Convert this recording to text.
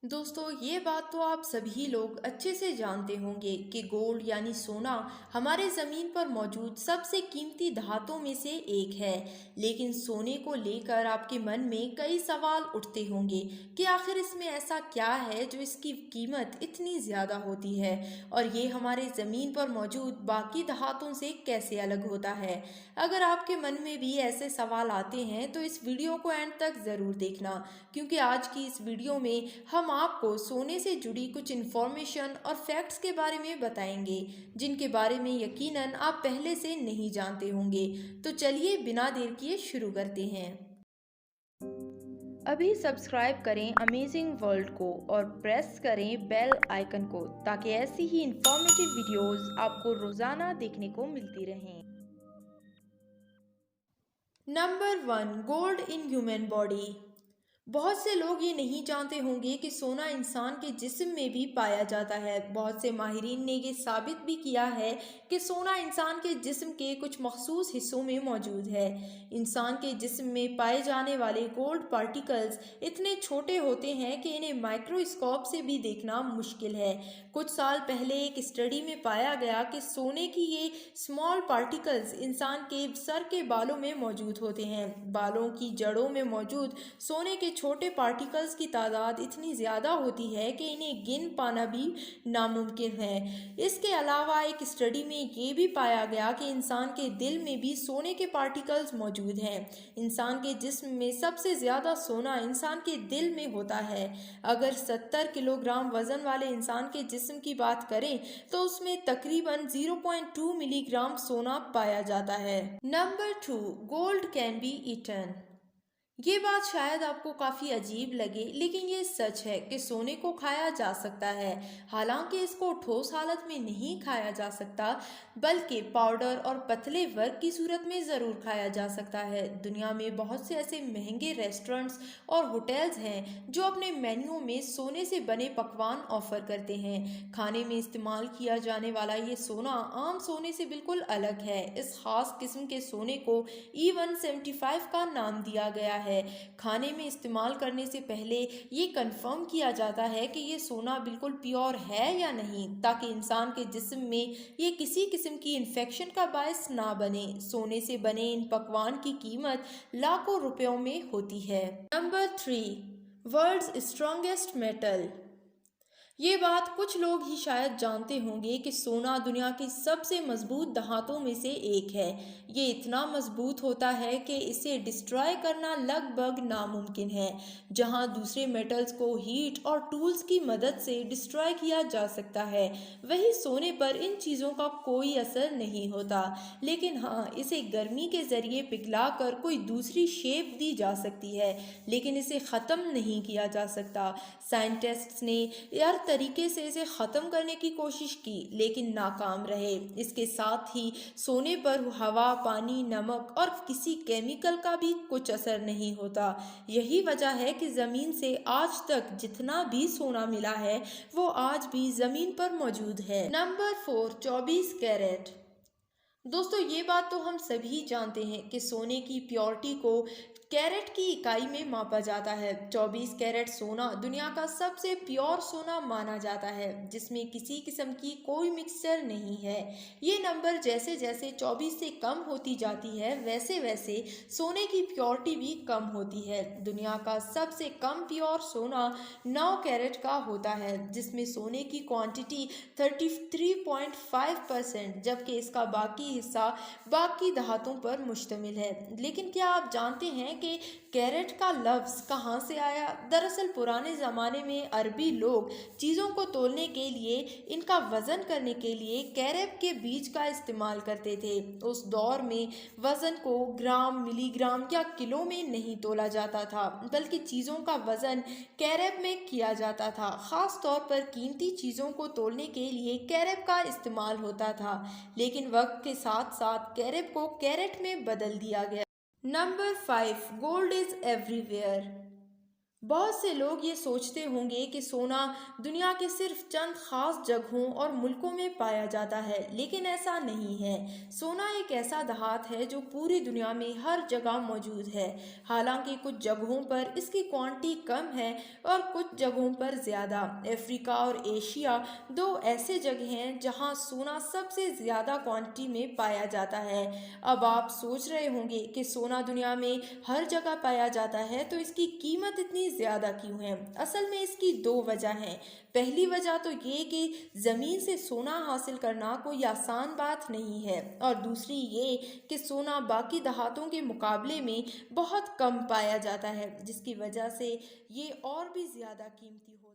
दोस्तों, ये बात तो आप सभी लोग अच्छे से जानते होंगे कि गोल्ड यानी सोना हमारे ज़मीन पर मौजूद सबसे कीमती धातुओं में से एक है। लेकिन सोने को लेकर आपके मन में कई सवाल उठते होंगे कि आखिर इसमें ऐसा क्या है जो इसकी कीमत इतनी ज़्यादा होती है और ये हमारे ज़मीन पर मौजूद बाकी धातुओं से कैसे अलग होता है। अगर आपके मन में भी ऐसे सवाल आते हैं तो इस वीडियो को एंड तक ज़रूर देखना, क्योंकि आज की इस वीडियो में हम आपको सोने से जुड़ी कुछ इन्फॉर्मेशन और फैक्ट्स के बारे में बताएंगे जिनके बारे में यकीनन आप पहले से नहीं जानते होंगे। तो चलिए बिना देर किए शुरू करते हैं। अभी सब्सक्राइब करें अमेजिंग वर्ल्ड को और प्रेस करें बेल आइकन को ताकि ऐसी ही इंफॉर्मेटिव वीडियोस आपको रोजाना देखने को मिलती रहें। Number one, gold in human body. बहुत से लोग ये नहीं जानते होंगे कि सोना इंसान के जिस्म में भी पाया जाता है। बहुत से माहिरीन ने ये साबित भी किया है कि सोना इंसान के जिस्म के कुछ मखसूस हिस्सों में मौजूद है। इंसान के जिस्म में पाए जाने वाले गोल्ड पार्टिकल्स इतने छोटे होते हैं कि इन्हें माइक्रोस्कोप से भी देखना मुश्किल है। कुछ साल पहले एक स्टडी में पाया गया कि सोने की ये स्मॉल पार्टिकल्स इंसान के सर के बालों में मौजूद होते हैं। बालों की जड़ों में मौजूद सोने के छोटे पार्टिकल्स की तादाद इतनी ज़्यादा होती है कि इन्हें गिन पाना भी नामुमकिन है। इसके अलावा एक स्टडी में ये भी पाया गया कि इंसान के दिल में भी सोने के पार्टिकल्स मौजूद हैं। इंसान के जिस्म में सबसे ज़्यादा सोना इंसान के दिल में होता है। अगर 70 किलोग्राम वज़न वाले इंसान के जिस्म की बात करें तो उसमें तकरीबन 0.2 मिलीग्राम सोना पाया जाता है। Number two, gold can be eaten. ये बात शायद आपको काफ़ी अजीब लगे, लेकिन ये सच है कि सोने को खाया जा सकता है। हालांकि इसको ठोस हालत में नहीं खाया जा सकता, बल्कि पाउडर और पतले वर्क की सूरत में ज़रूर खाया जा सकता है। दुनिया में बहुत से ऐसे महंगे रेस्टोरेंट्स और होटल्स हैं जो अपने मेन्यू में सोने से बने पकवान ऑफर करते हैं। खाने में इस्तेमाल किया जाने वाला ये सोना आम सोने से बिल्कुल अलग है। इस खास किस्म के सोने को E175 का नाम दिया गया है। खाने में इस्तेमाल करने से पहले ये कंफर्म किया जाता है कि ये सोना बिल्कुल प्योर है या नहीं, ताकि इंसान के जिस्म में ये किसी किस्म की इन्फेक्शन का बायस ना बने। सोने से बने इन पकवान की कीमत लाखों रुपयों में होती है। Number three, world's strongest metal. ये बात कुछ लोग ही शायद जानते होंगे कि सोना दुनिया की सबसे मजबूत धातुओं में से एक है। ये इतना मजबूत होता है कि इसे डिस्ट्रॉय करना लगभग नामुमकिन है। जहां दूसरे मेटल्स को हीट और टूल्स की मदद से डिस्ट्रॉय किया जा सकता है, वहीं सोने पर इन चीज़ों का कोई असर नहीं होता। लेकिन हाँ, इसे गर्मी के ज़रिए पिघला कर कोई दूसरी शेप दी जा सकती है, लेकिन इसे ख़त्म नहीं किया जा सकता। साइंटिस्ट्स ने हर तरीके से इसे ख़त्म करने की कोशिश की, लेकिन नाकाम रहे। इसके साथ ही सोने पर हवा, पानी, नमक और किसी केमिकल का भी कुछ असर नहीं होता। यही वजह है कि ज़मीन से आज तक जितना भी सोना मिला है वो आज भी ज़मीन पर मौजूद है। Number four, 24 carat. दोस्तों, ये बात तो हम सभी जानते हैं कि सोने की प्योरिटी को कैरेट की इकाई में मापा जाता है। 24 कैरेट सोना दुनिया का सबसे प्योर सोना माना जाता है, जिसमें किसी किस्म की कोई मिक्सचर नहीं है। ये नंबर जैसे जैसे 24 से कम होती जाती है, वैसे वैसे सोने की प्योरिटी भी कम होती है। दुनिया का सबसे कम प्योर सोना 9 कैरेट का होता है, जिसमें सोने की क्वांटिटी 33.5%, जबकि इसका बाकी हिस्सा बाकी धातुओं पर मुश्तमिल है। लेकिन क्या आप जानते हैं कि कैरेट का लफ्ज़ कहाँ से आया? दरअसल पुराने ज़माने में अरबी लोग चीज़ों को तोलने के लिए, इनका वज़न करने के लिए कैरेट के बीज का इस्तेमाल करते थे। उस दौर में वज़न को ग्राम, मिलीग्राम या किलो में नहीं तोला जाता था, बल्कि चीज़ों का वज़न कैरेट में किया जाता था। ख़ास तौर पर कीमती चीज़ों को तोलने के लिए कैरेट का इस्तेमाल होता था, लेकिन वक्त के साथ साथ कैरेट को कैरेट में बदल दिया गया। Number five, gold is everywhere. बहुत से लोग ये सोचते होंगे कि सोना दुनिया के सिर्फ चंद खास जगहों और मुल्कों में पाया जाता है, लेकिन ऐसा नहीं है। सोना एक ऐसा धातु है जो पूरी दुनिया में हर जगह मौजूद है। हालांकि कुछ जगहों पर इसकी क्वांटिटी कम है और कुछ जगहों पर ज़्यादा। अफ्रीका और एशिया दो ऐसे जगह हैं जहां सोना सबसे ज़्यादा क्वांटिटी में पाया जाता है। अब आप सोच रहे होंगे कि सोना दुनिया में हर जगह पाया जाता है तो इसकी कीमत इतनी ज़्यादा क्यों है। असल में इसकी दो वजह हैं। पहली वजह तो ये कि ज़मीन से सोना हासिल करना कोई आसान बात नहीं है, और दूसरी ये कि सोना बाकी धातुओं के मुकाबले में बहुत कम पाया जाता है, जिसकी वजह से ये और भी ज़्यादा कीमती हो